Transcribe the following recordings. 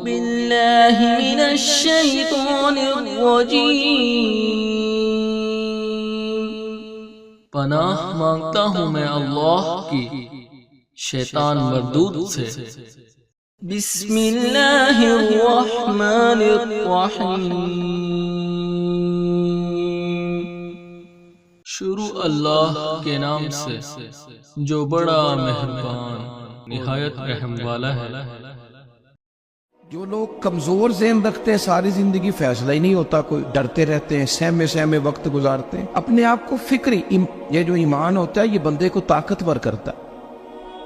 باللہ من الشیطان الرجیم۔ پناہ مانگتا ہوں میں اللہ کی شیطان مردود سے۔ بسم اللہ الرحمن الرحیم۔ شروع اللہ کے نام سے جو بڑا مہربان نہایت رحم والا ہے۔ جو لوگ کمزور ذہن رکھتے ہیں ساری زندگی فیصلہ ہی نہیں ہوتا، کوئی ڈرتے رہتے ہیں، سہمے وقت گزارتے ہیں اپنے آپ کو فکری۔ یہ جو ایمان ہوتا ہے یہ بندے کو طاقتور کرتا ہے،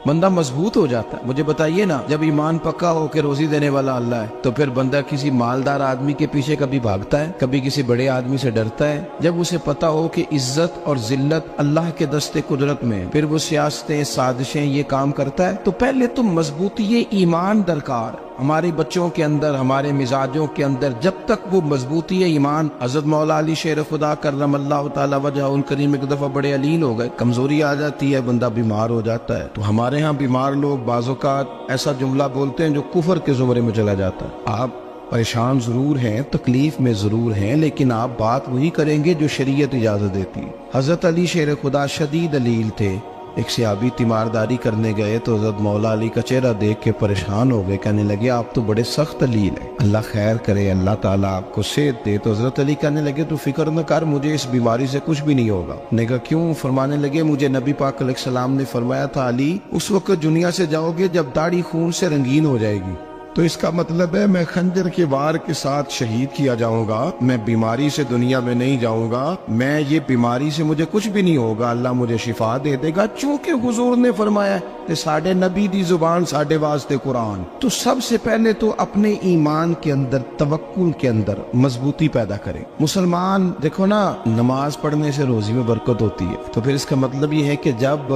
بندہ مضبوط ہو جاتا ہے۔ مجھے بتائیے نا، جب ایمان پکا ہو کہ روزی دینے والا اللہ ہے تو پھر بندہ کسی مالدار آدمی کے پیچھے کبھی بھاگتا ہے، کبھی کسی بڑے آدمی سے ڈرتا ہے؟ جب اسے پتا ہو کہ عزت اور ذلت اللہ کے دستے قدرت میں، پھر وہ سیاستیں سازشیں یہ کام کرتا ہے۔ تو پہلے تو مضبوطی ایمان درکار ہمارے بچوں کے اندر، ہمارے مزاجوں کے اندر۔ جب تک وہ مضبوطی ایمان، حضرت مولا علی شیر خدا کرم اللہ تعالی وجہ الکریم ایک دفعہ بڑے علیل ہو گئے، کمزوری آ جاتی ہے، بندہ بیمار ہو جاتا ہے۔ تو ہمارے ہاں بیمار لوگ بعض اوقات ایسا جملہ بولتے ہیں جو کفر کے زمرے میں چلا جاتا ہے۔ آپ پریشان ضرور ہیں، تکلیف میں ضرور ہیں، لیکن آپ بات وہی کریں گے جو شریعت اجازت دیتی ہے۔ حضرت علی شیر خدا شدید علیل تھے، ایک صحابی تیمارداری کرنے گئے تو حضرت مولا علی کا چہرہ دیکھ کے پریشان ہو گئے، کہنے لگے آپ تو بڑے سخت علیل ہیں، اللہ خیر کرے، اللہ تعالیٰ آپ کو صحت دے۔ تو حضرت علی کہنے لگے تو فکر نہ کر، مجھے اس بیماری سے کچھ بھی نہیں ہوگا۔ نے کہا کیوں؟ فرمانے لگے مجھے نبی پاک علیہ السلام نے فرمایا تھا علی اس وقت دنیا سے جاؤ گے جب داڑھی خون سے رنگین ہو جائے گی، تو اس کا مطلب ہے میں خنجر کے وار کے ساتھ شہید کیا جاؤں گا، میں بیماری سے دنیا میں نہیں جاؤں گا، میں یہ بیماری سے مجھے کچھ بھی نہیں ہوگا، اللہ مجھے شفا دے دے گا، چونکہ حضور نے فرمایا کہ ساڈے نبی دی زبان ساڈے واسطے قرآن۔ تو سب سے پہلے تو اپنے ایمان کے اندر، توکل کے اندر مضبوطی پیدا کریں۔ مسلمان دیکھو نا، نماز پڑھنے سے روزی میں برکت ہوتی ہے، تو پھر اس کا مطلب یہ ہے کہ جب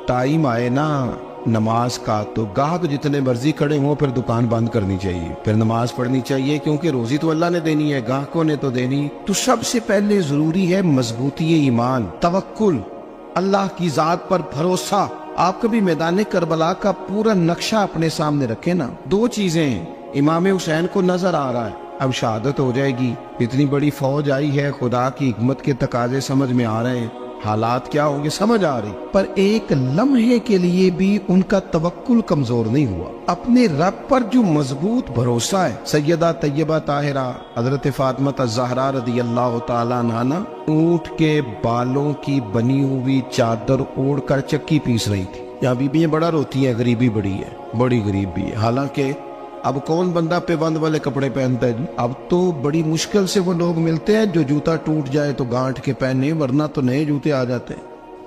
ٹائم آئے نا نماز کا تو گاہک جتنے مرضی کھڑے ہوں پھر دکان بند کرنی چاہیے، پھر نماز پڑھنی چاہیے، کیونکہ روزی تو اللہ نے دینی ہے، گاہکوں نے تو دینی۔ تو سب سے پہلے ضروری ہے مضبوطی ایمان، توکل، اللہ کی ذات پر بھروسہ۔ آپ کبھی میدان کربلا کا پورا نقشہ اپنے سامنے رکھیں نا، دو چیزیں ہیں، امام حسین کو نظر آ رہا ہے اب شہادت ہو جائے گی، اتنی بڑی فوج آئی ہے، خدا کی حکمت کے تقاضے سمجھ میں آ رہے ہیں، حالات کیا ہوں گے سمجھ آ رہی، پر ایک لمحے کے لیے بھی ان کا توکل کمزور نہیں ہوا۔ اپنے رب پر جو مضبوط بھروسہ ہے، سیدہ طیبہ طاہرہ حضرت فاطمہ الزہرا رضی اللہ تعالیٰ عنہا اونٹ کے بالوں کی بنی ہوئی چادر اوڑھ کر چکی پیس رہی تھی۔ یہاں بیویاں بڑا روتی ہیں، غریبی بڑی ہے، بڑی غریب بھی ہے، حالانکہ اب کون بندہ پیبند والے کپڑے پہنتا ہے جی؟ اب تو بڑی مشکل سے وہ لوگ ملتے ہیں جو جوتا ٹوٹ جائے تو گانٹھ کے پہنے، ورنہ تو نئے جوتے آ جاتے ہیں۔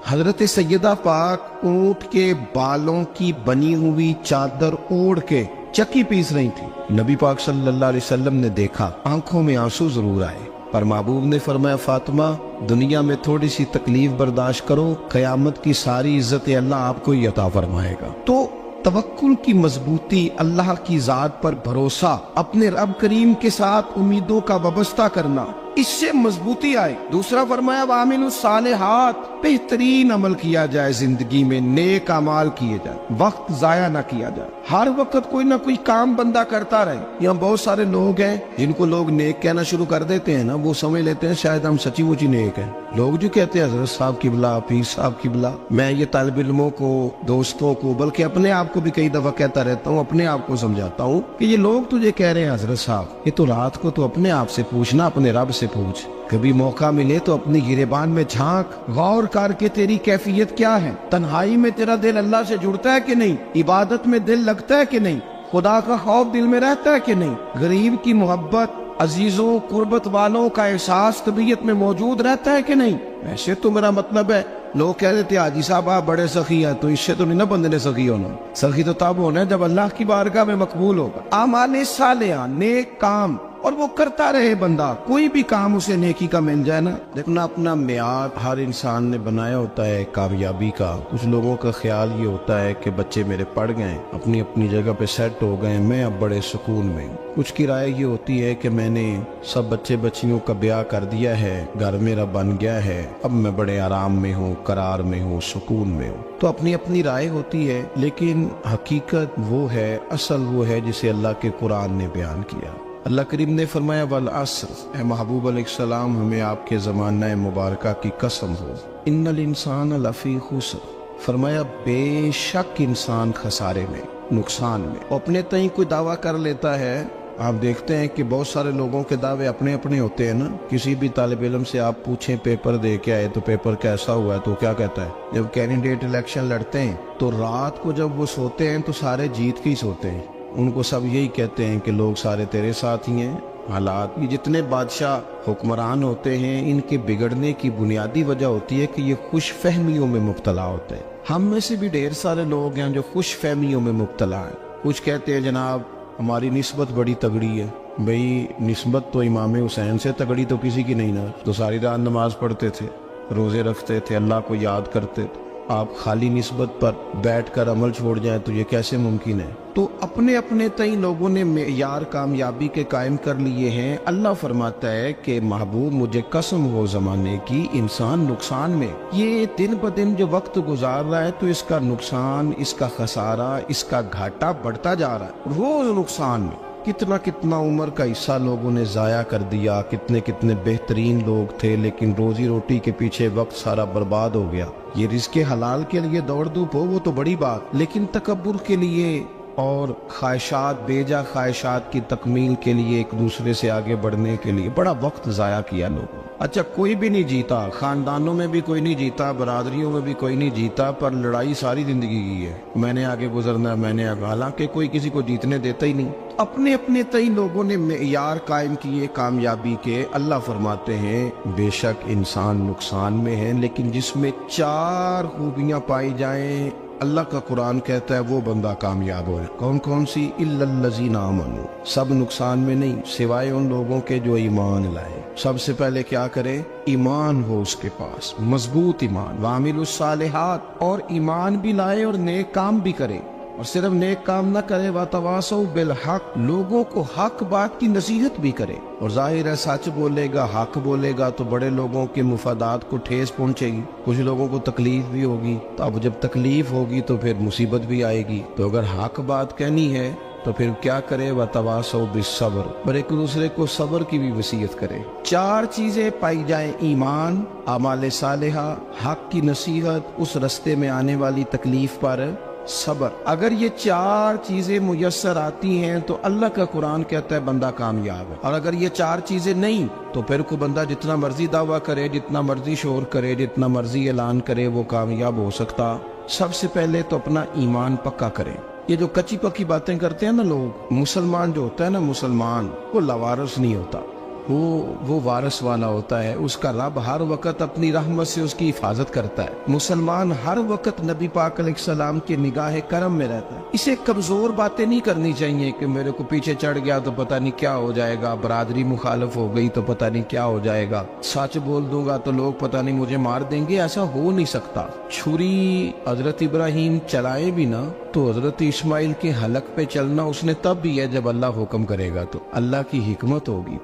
حضرت سیدہ پاک اونٹ کے بالوں کی بنی ہوئی چادر اوڑھ کے چکی پیس رہی تھی۔ نبی پاک صلی اللہ علیہ وسلم نے دیکھا، آنکھوں میں آنسو ضرور آئے، پر محبوب نے فرمایا فاطمہ دنیا میں تھوڑی سی تکلیف برداشت کرو، قیامت کی ساری عزت اللہ آپ کو ہی عطا فرمائے گا۔ تو توکل کی مضبوطی، اللہ کی ذات پر بھروسہ، اپنے رب کریم کے ساتھ امیدوں کا وابستہ کرنا، اس سے مضبوطی آئے۔ دوسرا فرمایا وَعَمِلُوا الصَّالِحَاتِ، بہترین عمل کیا جائے زندگی میں، نیک اعمال کیے جائے، وقت ضائع نہ کیا جائے، ہر وقت کوئی نہ کوئی کام بندہ کرتا رہے۔ یہاں بہت سارے لوگ ہیں جن کو لوگ نیک کہنا شروع کر دیتے ہیں نا، وہ سمجھ لیتے ہیں شاید ہم سچی مچی نیک ہیں۔ لوگ جو کہتے ہیں حضرت صاحب قبلہ، پیر صاحب قبلہ، میں یہ طالب علموں کو، دوستوں کو، بلکہ اپنے آپ کو بھی کئی دفعہ کہتا رہتا ہوں، اپنے آپ کو سمجھاتا ہوں کہ یہ لوگ تجھے کہہ رہے ہیں حضرت صاحب، یہ تو رات کو تو اپنے آپ سے پوچھنا، اپنے رب سے پوچھ، کبھی موقع ملے تو اپنی گریبان میں جھانک، غور کر کے تیری کیفیت کیا ہے، تنہائی میں تیرا دل اللہ سے جڑتا ہے کہ نہیں، عبادت میں دل لگتا ہے کہ نہیں، خدا کا خوف دل میں رہتا ہے کہ نہیں، غریب کی محبت، عزیزوں قربت والوں کا احساس طبیعت میں موجود رہتا ہے کہ نہیں۔ ویسے تو میرا مطلب ہے، لوگ کہہ دیتے حاجی صاحب آپ بڑے سخی ہیں، تو اس سے تو نہیں نا بندے نے سخی ہونا، سخی تو تب ہونا ہے جب اللہ کی بارگاہ میں مقبول ہوگا۔ اعمال صالحہ، نیک کام، اور وہ کرتا رہے بندہ، کوئی بھی کام اسے نیکی کا مل جائے نا۔ دیکھنا اپنا معیار ہر انسان نے بنایا ہوتا ہے کامیابی کا۔ کچھ لوگوں کا خیال یہ ہوتا ہے کہ بچے میرے پڑھ گئے، اپنی اپنی جگہ پہ سیٹ ہو گئے، میں اب بڑے سکون میں ہوں۔ کچھ کی رائے یہ ہوتی ہے کہ میں نے سب بچے بچیوں کا بیاہ کر دیا ہے، گھر میرا بن گیا ہے، اب میں بڑے آرام میں ہوں، قرار میں ہوں، سکون میں ہوں۔ تو اپنی اپنی رائے ہوتی ہے، لیکن حقیقت وہ ہے، اصل وہ ہے جسے اللہ کے قرآن نے بیان کیا۔ اللہ کریم نے فرمایا والعصر، اے محبوب علیہ السلام ہمیں آپ کے زمانہ مبارکہ کی قسم ہو، ان الانسان لفی خسر، فرمایا بے شک انسان خسارے میں، نقصان میں۔ اپنے تئیں کوئی دعویٰ کر لیتا ہے، آپ دیکھتے ہیں کہ بہت سارے لوگوں کے دعوے اپنے اپنے ہوتے ہیں نا۔ کسی بھی طالب علم سے آپ پوچھیں پیپر دے کے آئے تو پیپر کیسا ہوا ہے، تو کیا کہتا ہے؟ جب کینڈیڈیٹ الیکشن لڑتے ہیں تو رات کو جب وہ سوتے ہیں تو سارے جیت کے ہی سوتے ہیں، ان کو سب یہی کہتے ہیں کہ لوگ سارے تیرے ساتھ ہی ہیں۔ حالات یہ جتنے بادشاہ حکمران ہوتے ہیں، ان کے بگڑنے کی بنیادی وجہ ہوتی ہے کہ یہ خوش فہمیوں میں مبتلا ہوتے ہیں۔ ہم میں سے بھی ڈھیر سارے لوگ ہیں جو خوش فہمیوں میں مبتلا ہیں۔ کچھ کہتے ہیں جناب ہماری نسبت بڑی تگڑی ہے، بھئی نسبت تو امام حسین سے تگڑی تو کسی کی نہیں نا، تو ساری رات نماز پڑھتے تھے، روزے رکھتے تھے، اللہ کو یاد کرتے تھے۔ آپ خالی نسبت پر بیٹھ کر عمل چھوڑ جائیں تو یہ کیسے ممکن ہے؟ تو اپنے اپنے تئیں لوگوں نے معیار کامیابی کے قائم کر لیے ہیں۔ اللہ فرماتا ہے کہ محبوب مجھے قسم ہو زمانے کی، انسان نقصان میں، یہ دن بدن جو وقت گزار رہا ہے تو اس کا نقصان، اس کا خسارہ، اس کا گھاٹا بڑھتا جا رہا ہے، روز نقصان میں۔ کتنا کتنا عمر کا حصہ لوگوں نے ضائع کر دیا، کتنے کتنے بہترین لوگ تھے لیکن روزی روٹی کے پیچھے وقت سارا برباد ہو گیا۔ یہ رزق حلال کے لیے دوڑ دھوپ ہو وہ تو بڑی بات، لیکن تکبر کے لیے اور خواہشات، بیجا خواہشات کی تکمیل کے لیے، ایک دوسرے سے آگے بڑھنے کے لیے بڑا وقت ضائع کیا لوگوں۔ اچھا کوئی بھی نہیں جیتا، خاندانوں میں بھی کوئی نہیں جیتا، برادریوں میں بھی کوئی نہیں جیتا، پر لڑائی ساری زندگی کی ہے، میں نے آگے گزرنا ہے، میں نے آگے، حالانکہ کوئی کسی کو جیتنے دیتا ہی نہیں۔ اپنے اپنے تئیں لوگوں نے معیار قائم کیے کامیابی کے۔ اللہ فرماتے ہیں بے شک انسان نقصان میں ہے، لیکن جس میں 4 خوبیاں پائی جائیں، اللہ کا قرآن کہتا ہے وہ بندہ کامیاب ہو۔ کون کون سی؟ الا الذین آمنوا، سب نقصان میں نہیں سوائے ان لوگوں کے جو ایمان لائے۔ سب سے پہلے کیا کرے؟ ایمان ہو اس کے پاس، مضبوط ایمان، وعملوا الصالحات، اور ایمان بھی لائے اور نیک کام بھی کرے، اور صرف نیک کام نہ کرے، وَتَوَاصَوْا بِالْحَقِّ، لوگوں کو حق بات کی نصیحت بھی کرے۔ اور ظاہر ہے سچ بولے گا، حق بولے گا تو بڑے لوگوں کے مفادات کو ٹھیس پہنچے گی، کچھ لوگوں کو تکلیف بھی ہوگی، تو اب جب تکلیف ہوگی تو پھر مصیبت بھی آئے گی۔ تو اگر حق بات کہنی ہے تو پھر کیا کرے؟ وَتَوَاصَوْا بِالصَّبْرِ، اور ایک دوسرے کو صبر کی بھی وصیت کرے۔ 4 چیزیں پائی جائیں، ایمان، اعمال صالحہ، حق کی نصیحت، اس رستے میں آنے والی تکلیف پر صبر۔ اگر یہ 4 چیزیں میسر آتی ہیں تو اللہ کا قرآن کہتا ہے بندہ کامیاب ہے، اور اگر یہ 4 چیزیں نہیں تو پھر کوئی بندہ جتنا مرضی دعویٰ کرے، جتنا مرضی شور کرے، جتنا مرضی اعلان کرے، وہ کامیاب ہو سکتا۔ سب سے پہلے تو اپنا ایمان پکا کرے۔ یہ جو کچی پکی باتیں کرتے ہیں نا لوگ، مسلمان جو ہوتا ہے نا، مسلمان وہ لوارث نہیں ہوتا، وہ وارث والا ہوتا ہے، اس کا رب ہر وقت اپنی رحمت سے اس کی حفاظت کرتا ہے۔ مسلمان ہر وقت نبی پاک علیہ السلام کے نگاہ کرم میں رہتا ہے۔ اسے کمزور باتیں نہیں کرنی چاہیے کہ میرے کو پیچھے چڑھ گیا تو پتہ نہیں کیا ہو جائے گا، برادری مخالف ہو گئی تو پتہ نہیں کیا ہو جائے گا، سچ بول دوں گا تو لوگ پتہ نہیں مجھے مار دیں گے، ایسا ہو نہیں سکتا۔ چھری حضرت ابراہیم چلائے بھی نا تو حضرت اسماعیل کے حلق پہ چلنا اس نے تب بھی ہے جب اللہ حکم کرے گا، تو اللہ کی حکمت ہوگی،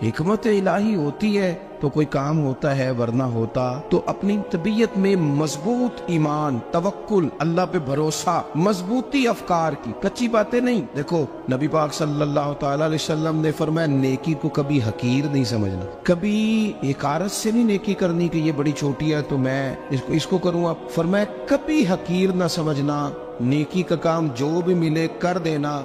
حکمت الہی ہوتی ہے تو کوئی کام ہوتا ہے، ورنہ ہوتا تو اپنی طبیعت میں مضبوط ایمان، توکل، اللہ پہ بھروسہ، مضبوطی افکار کی، کچی باتیں نہیں۔ دیکھو نبی پاک صلی اللہ تعالی علیہ وسلم نے فرمایا نیکی کو کبھی حقیر نہیں سمجھنا، کبھی حقارت سے نہیں نیکی کرنی کہ یہ بڑی چھوٹی ہے تو میں اس کو کروں گا، فرمایا کبھی حقیر نہ سمجھنا، نیکی کا کام جو بھی ملے کر دینا۔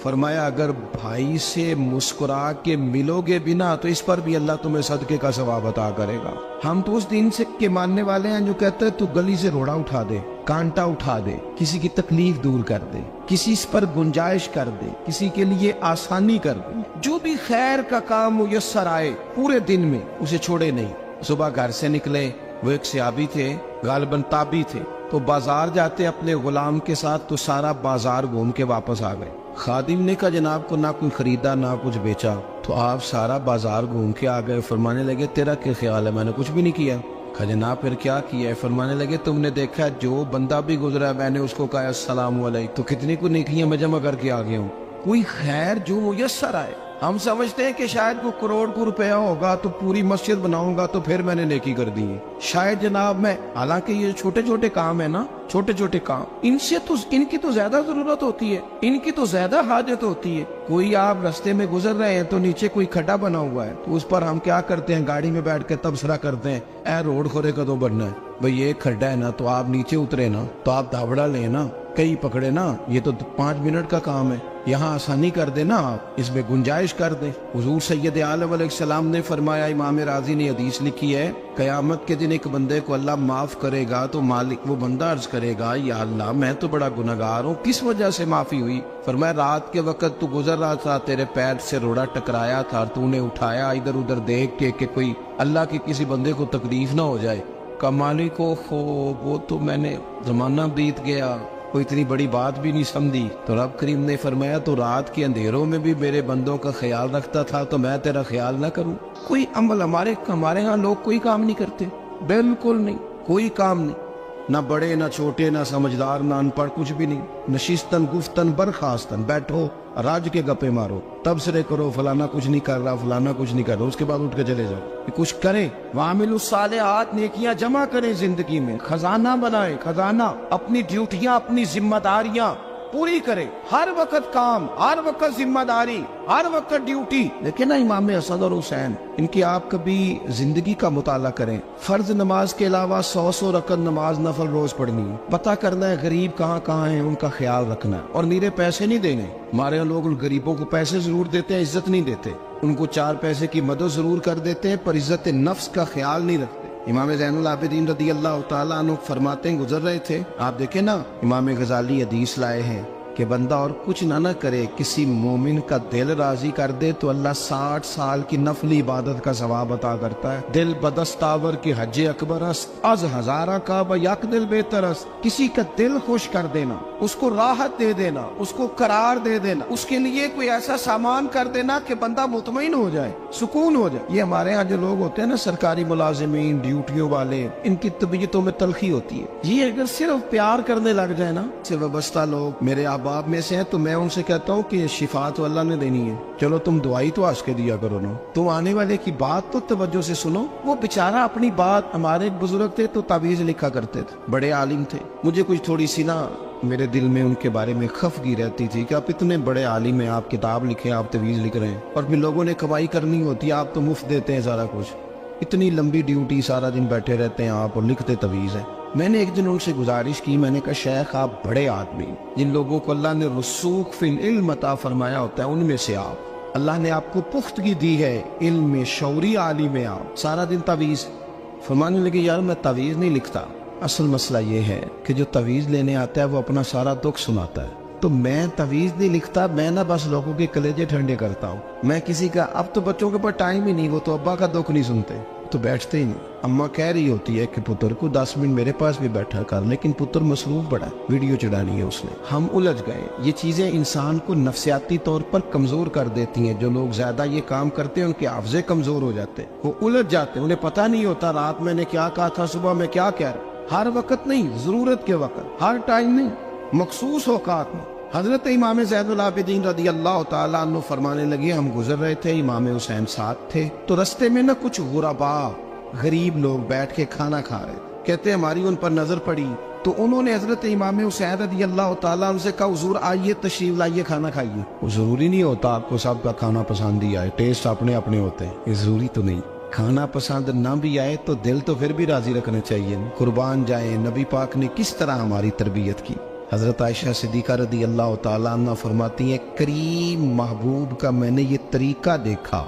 فرمایا اگر بھائی سے مسکرا کے ملو گے بنا تو اس پر بھی اللہ تمہیں صدقے کا ثواب عطا کرے گا۔ ہم تو اس دین سے کے ماننے والے ہیں جو کہتے ہیں تو گلی سے روڑا اٹھا دے، کانٹا اٹھا دے، کسی کی تکلیف دور کر دے، کسی پر گنجائش کر دے، کسی کے لیے آسانی کر دے، جو بھی خیر کا کام میسر آئے پورے دن میں اسے چھوڑے نہیں۔ صبح گھر سے نکلے، وہ ایک صحابی تھے، غالباً تابعی تھے، تو بازار جاتے اپنے غلام کے ساتھ تو سارا بازار گھوم کے واپس آ گئے۔ خادم نے کہا جناب کو نہ کوئی خریدا نہ کچھ بیچا، تو آپ سارا بازار گھوم کے آ گئے. فرمانے لگے تیرا کیا خیال ہے؟ میں نے کچھ بھی نہیں کیا. کہا جناب پھر کیا کیا ہے؟ فرمانے لگے تم نے دیکھا جو بندہ بھی گزرا میں نے اس کو کہا السلام علیکم. تو کتنی کو نیکیاں میں جمع کر کے آ گیا ہوں. کوئی خیر جو میسر آئے. ہم سمجھتے ہیں کہ شاید کوئی کروڑ کو روپیہ ہوگا تو پوری مسجد بناؤں گا تو پھر میں نے نیکی کر دی ہے. شاید جناب میں، حالانکہ یہ چھوٹے چھوٹے کام ہے نا، چھوٹے چھوٹے کام، ان کی تو زیادہ ضرورت ہوتی ہے، ان کی تو زیادہ حاجت ہوتی ہے. کوئی آپ رستے میں گزر رہے ہیں تو نیچے کوئی کھڈا بنا ہوا ہے تو اس پر ہم کیا کرتے ہیں؟ گاڑی میں بیٹھ کے تبصرہ کرتے ہیں اے روڈ کھورے کدو بننا ہے. بھئی یہ کھڈا ہے نا تو آپ نیچے اترے نا تو آپ دھاوڑا لیں نا، کئی پکڑے نا، یہ تو 5 منٹ کا کام ہے. یہاں آسانی کر دے نا، آپ اس میں گنجائش کر دیں. حضور سید عالم علیہ السلام نے فرمایا، امام راضی نے حدیث لکھی ہے، قیامت کے دن ایک بندے کو اللہ معاف کرے گا تو مالک وہ بندہ عرض کرے گا یا اللہ میں تو بڑا گناہگار ہوں، کس وجہ سے معافی ہوئی؟ فرمایا رات کے وقت تو گزر رہا تھا، تیرے پیر سے روڑا ٹکرایا تھا، تو نے اٹھایا ادھر ادھر دیکھ کے کہ کوئی اللہ کے کسی بندے کو تکلیف نہ ہو جائے. کہ مالک وہ تو میں نے زمانہ بیت گیا، کوئی اتنی بڑی بات بھی نہیں سمجھی. تو رب کریم نے فرمایا تو رات کے اندھیروں میں بھی میرے بندوں کا خیال رکھتا تھا تو میں تیرا خیال نہ کروں؟ کوئی عمل ہمارے ہاں لوگ کوئی کام نہیں کرتے، بالکل نہیں، کوئی کام نہیں، نہ بڑے نہ چھوٹے نہ سمجھدار نہ ان پڑھ، کچھ بھی نہیں. نشستن گفتن برخاستن، بیٹھو راج کے گپے مارو، تبصرے کرو فلانا کچھ نہیں کر رہا، فلانا کچھ نہیں کر رہا، اس کے بعد اٹھ کے چلے جاؤ. کہ کچھ کریں، وعاملوا الصالحات، نیکیاں جمع کریں زندگی میں، خزانہ بنائیں، خزانہ. اپنی ڈیوٹیاں اپنی ذمہ داریاں پوری کریں، ہر وقت کام، ہر وقت ذمہ داری، ہر وقت ڈیوٹی. لیکن نا امام حسن اور حسین، ان کی آپ کبھی زندگی کا مطالعہ کریں. فرض نماز کے علاوہ 100 رکعت نماز نفل روز پڑھنی ہے، پتہ کرنا ہے غریب کہاں کہاں ہیں، ان کا خیال رکھنا ہے. اور نیرے پیسے نہیں دینے. ہمارے یہاں لوگ غریبوں کو پیسے ضرور دیتے ہیں، عزت نہیں دیتے. ان کو 4 پیسے کی مدد ضرور کر دیتے ہیں پر عزت نفس کا خیال نہیں رکھتے. امام زین العابدین رضی اللہ تعالیٰ عنہ فرماتے ہیں، گزر رہے تھے، آپ دیکھیں نا، امام غزالی حدیث لائے ہیں کہ بندہ اور کچھ نہ کرے، کسی مومن کا دل راضی کر دے تو اللہ 60 سال کی نفلی عبادت کا ثواب عطا کرتا ہے. دل بدستاور کی حج اکبر است، از ہزارہ کا یک دل بہتر است. کسی کا دل خوش کر دینا، اس کو راحت دے دینا، اس کو قرار دے دینا، اس کے لیے کوئی ایسا سامان کر دینا کہ بندہ مطمئن ہو جائے، سکون ہو جائے. یہ ہمارے ہاں جو لوگ ہوتے ہیں نا، سرکاری ملازمین، ڈیوٹیوں والے، ان کی طبیعتوں میں تلخی ہوتی ہے. یہ اگر صرف پیار کرنے لگ جائے نا، سے وابستہ لوگ میرے احباب میں سے ہیں، تو میں ان سے کہتا ہوں کہ شفا تو اللہ نے دینی ہے، چلو تم دعائی تو آج کے دیا کرو نا، تم آنے والے کی بات تو توجہ سے سنو. وہ بیچارہ اپنی بات، ہمارے ایک بزرگ تھے تو تعویذ لکھا کرتے تھے، بڑے عالم تھے. مجھے کچھ تھوڑی سی نا میرے دل میں ان کے بارے میں خفگی رہتی تھی کہ آپ اتنے بڑے عالم ہیں، آپ کتاب لکھیں، آپ تعویذ لکھ رہے ہیں، اور پھر لوگوں نے کمائی کرنی ہوتی ہے، آپ تو مفت دیتے ہیں سارا کچھ. اتنی لمبی ڈیوٹی، سارا دن بیٹھے رہتے ہیں آپ اور لکھتے تعویذ ہیں. میں نے ایک دن ان سے گزارش کی، میں نے کہا شیخ آپ بڑے آدمی، جن لوگوں کو اللہ نے رسوخ فی العلم عطا فرمایا ہوتا ہے، ان میں سے آپ، اللہ نے آپ کو پختگی دی ہے علم میں، شعوری عالم ہے آپ، سارا دن تعویذ. فرمانے لگے یار میں تعویذ نہیں لکھتا. اصل مسئلہ یہ ہے کہ جو تعویذ لینے آتا ہے وہ اپنا سارا دکھ سناتا ہے. تو میں تعویذ نہیں لکھتا، میں نہ بس لوگوں کے کلیجے ٹھنڈے کرتا ہوں. میں کسی کا، اب تو بچوں کے پاس ٹائم ہی نہیں، وہ تو ابا کا دکھ نہیں سنتے، تو بیٹھتے ہی نہیں. اماں کہہ رہی ہوتی ہے کہ پتر کو 10 منٹ میرے پاس بھی بیٹھا کر، لیکن پتر مصروف بڑا ہے، ویڈیو چڑھانی ہے اس نے. ہم الجھ گئے. یہ چیزیں انسان کو نفسیاتی طور پر کمزور کر دیتی ہیں. جو لوگ زیادہ یہ کام کرتے ہیں ان کے حافظے کمزور ہو جاتے ہیں، وہ الجھ جاتے ہیں، انہیں پتہ نہیں ہوتا رات میں نے کیا کہا تھا، صبح میں کیا کہہ رہا. ہر وقت نہیں، ضرورت کے وقت، ہر ٹائم نہیں، مخصوص اوقات میں. حضرت امام زین العابدین رضی اللہ تعالیٰ عنہ فرمانے لگے، ہم گزر رہے تھے، امام حسین ساتھ تھے، تو رستے میں نہ کچھ غربا، غریب لوگ بیٹھ کے کھانا کھا رہے. کہتے ہماری ان پر نظر پڑی تو انہوں نے حضرت امام حسین رضی اللہ تعالیٰ عنہ سے کہا حضور آئیے، تشریف لائیے، کھانا کھائیے. وہ ضروری نہیں ہوتا آپ کو سب کا کھانا پسند ہی آئے، ٹیسٹ اپنے اپنے ہوتے ہیں، یہ ضروری تو نہیں. کھانا پسند نہ بھی آئے تو دل تو پھر بھی راضی رکھنا چاہیے. قربان جائیں، نبی پاک نے کس طرح ہماری تربیت کی. حضرت عائشہ صدیقہ رضی اللہ تعالیٰ عنہ فرماتی ہیں، کریم محبوب کا میں نے یہ طریقہ دیکھا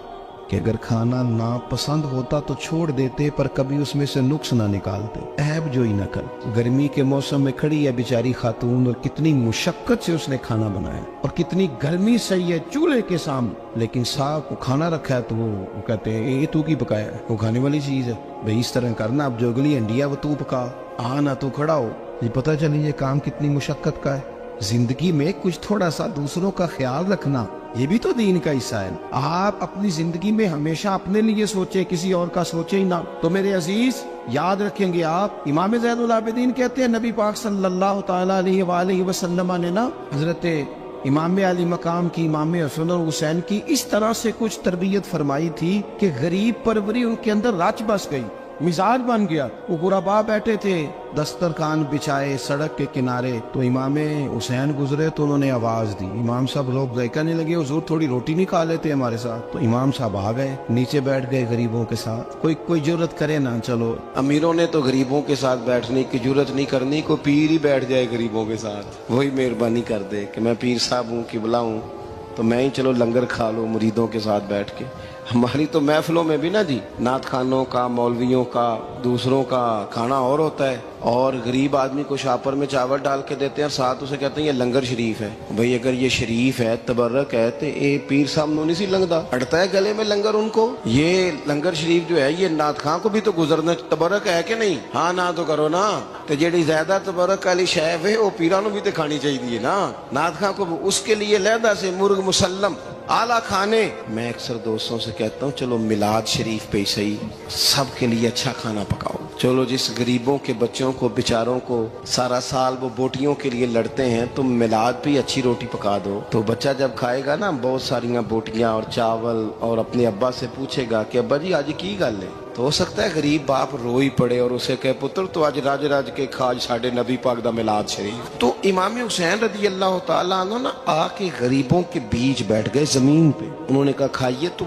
کہ اگر کھانا ناپسند ہوتا تو چھوڑ دیتے، پر کبھی اس میں سے نقص نہ نکالتے، عیب جوئی نہ کر. گرمی کے موسم میں کھڑی ہے بیچاری خاتون، اور کتنی مشقت سے اس نے کھانا بنایا، اور کتنی گرمی صحیح ہے چولہے کے سامنے، لیکن صاحب کو کھانا رکھا ہے تو وہ کہتے ہیں یہ تو کی پکایا ہے، وہ کھانے والی چیز ہے بھئی، اس طرح کرنا، اب جو اگلی انڈیا وہ تو پکا، نہ تو کھڑا ہو. یہ پتہ چلی یہ کام کتنی مشقت کا ہے. زندگی میں کچھ تھوڑا سا دوسروں کا خیال رکھنا، یہ بھی تو دین کا حصہ ہے. آپ اپنی زندگی میں ہمیشہ اپنے لیے سوچیں, کسی اور کا سوچیں ہی نہ. تو میرے عزیز یاد رکھیں گے آپ, امام زین العابدین کہتے ہیں نبی پاک صلی اللہ تعالیٰ علیہ وآلہ وسلم نے نا حضرت امام علی مقام کی, امام حسن اور حسین کی اس طرح سے کچھ تربیت فرمائی تھی کہ غریب پروری ان کے اندر رچ بس گئی, مزاج بن گیا. وہ غربا بیٹھے تھے دسترخوان بچھائے سڑک کے کنارے, تو امام حسین گزرے تو انہوں نے آواز دی. امام صاحب لوگ ذائقہ نہیں لگے, حضور تھوڑی روٹی نہیں کھا لیتے ہمارے ساتھ. تو امام صاحب آ گئے, نیچے بیٹھ گئے غریبوں کے ساتھ. کوئی جرت کرے نا, چلو امیروں نے تو غریبوں کے ساتھ بیٹھنے کی جرت نہیں کرنی, کوئی پیر ہی بیٹھ جائے غریبوں کے ساتھ, وہی مہربانی کر دے کہ میں پیر صاحب ہوں, قبلہ ہوں, تو میں ہی چلو لنگر کھا لو مریدوں کے ساتھ بیٹھ کے. ہماری تو محفلوں میں بھی نا جی نعت خانوں کا, مولویوں کا, دوسروں کا کھانا اور ہوتا ہے, اور غریب آدمی کو شاپر میں چاول ڈال کے دیتے ہیں, ساتھ اسے کہتے ہیں یہ لنگر شریف ہے. بھئی اگر یہ شریف ہے, تبرک ہے, تو اے پیر صاحب نو نہیں سی لنگدا, اڑتا ہے گلے میں لنگر ان کو. یہ لنگر شریف جو ہے یہ نعت خاں کو بھی تو گزرنا, تبرک ہے کہ نہیں؟ ہاں نہ تو کرو نا, تو جیڑی زیادہ تبرک والی شے ہے وہ پیراں نو بھی تو کھانی چاہیے نا. نعت خاں کو اس کے لیے علیحدہ سے مرغ مسلم اعلیٰ کھانے. میں اکثر دوستوں سے کہتا ہوں چلو میلاد شریف پہ صحیح سب کے لیے اچھا کھانا پکاؤ. چلو جس غریبوں کے بچوں کو بیچاروں کو سارا سال وہ بوٹیوں کے لیے لڑتے ہیں, تم میلاد پہ اچھی روٹی پکا دو, تو بچہ جب کھائے گا نا بہت ساریاں بوٹیاں اور چاول, اور اپنے ابا سے پوچھے گا کہ ابا جی آج کی گل ہے, تو ہو سکتا ہے غریب باپ روئی پڑے اور اسے کہے پتر تو آج راج راج کے کھاج ساڈے نبی پاک دا میلاد شریف. تو امام حسین رضی اللہ تعالیٰ عنہ نا آ کے غریبوں کے بیچ بیٹھ گئے زمین پہ, انہوں نے کہا کھائیے. تو